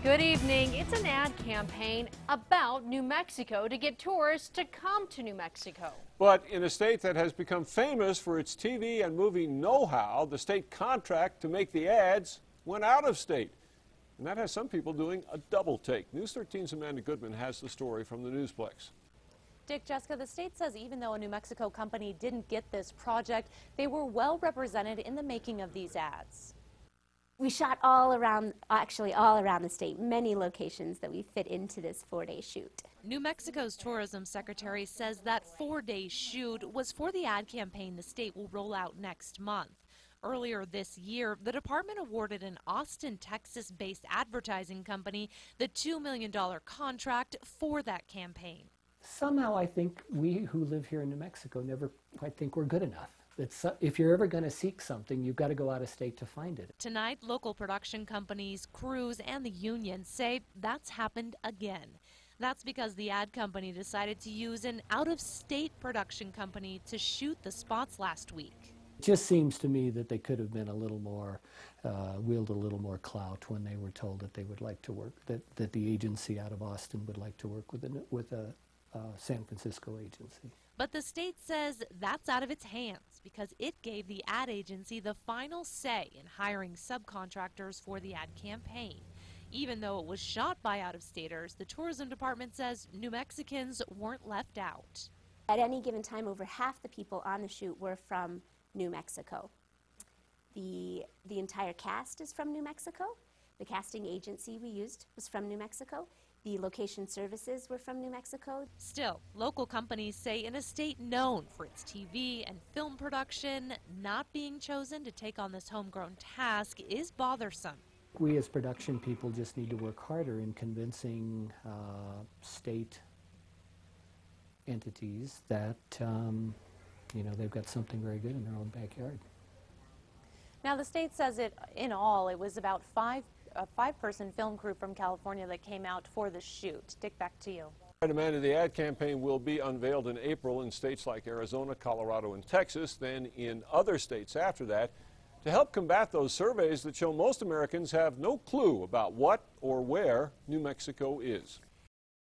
Good evening. It's an ad campaign about New Mexico to get tourists to come to New Mexico. But in a state that has become famous for its TV and movie know-how, the state contract to make the ads went out of state. And that has some people doing a double take. News 13's Amanda Goodman has the story from the Newsplex. Dick, Jessica, the state says even though a New Mexico company didn't get this project, they were well represented in the making of these ads. We shot all around the state, many locations that we fit into this 4-day shoot. New Mexico's tourism secretary says that 4-day shoot was for the ad campaign the state will roll out next month. Earlier this year, the department awarded an Austin, Texas-based advertising company the $2 million contract for that campaign. Somehow I think we who live here in New Mexico never quite think we're good enough. If you're ever going to seek something, you've got to go out of state to find it. Tonight, local production companies, crews, and the union say that's happened again. That's because the ad company decided to use an out-of-state production company to shoot the spots last week. It just seems to me that they could have been a little more, wield a little more clout when they were told that they would like to work, that the agency out of Austin would like to work with a San Francisco agency. But the state says that's out of its hands because it gave the ad agency the final say in hiring subcontractors for the ad campaign. Even though it was shot by out-of-staters, the tourism department says New Mexicans weren't left out. At any given time, over half the people on the shoot were from New Mexico. The entire cast is from New Mexico. The casting agency we used was from New Mexico. The location services were from New Mexico. Still, local companies say in a state known for its TV and film production, not being chosen to take on this homegrown task is bothersome. We as production people just need to work harder in convincing state entities that they've got something very good in their own backyard. Now the state says in all it was about a five-person film crew from California that came out for the shoot. Dick, back to you. Right, Amanda, the ad campaign will be unveiled in April in states like Arizona, Colorado, and Texas, then in other states after that, to help combat those surveys that show most Americans have no clue about what or where New Mexico is.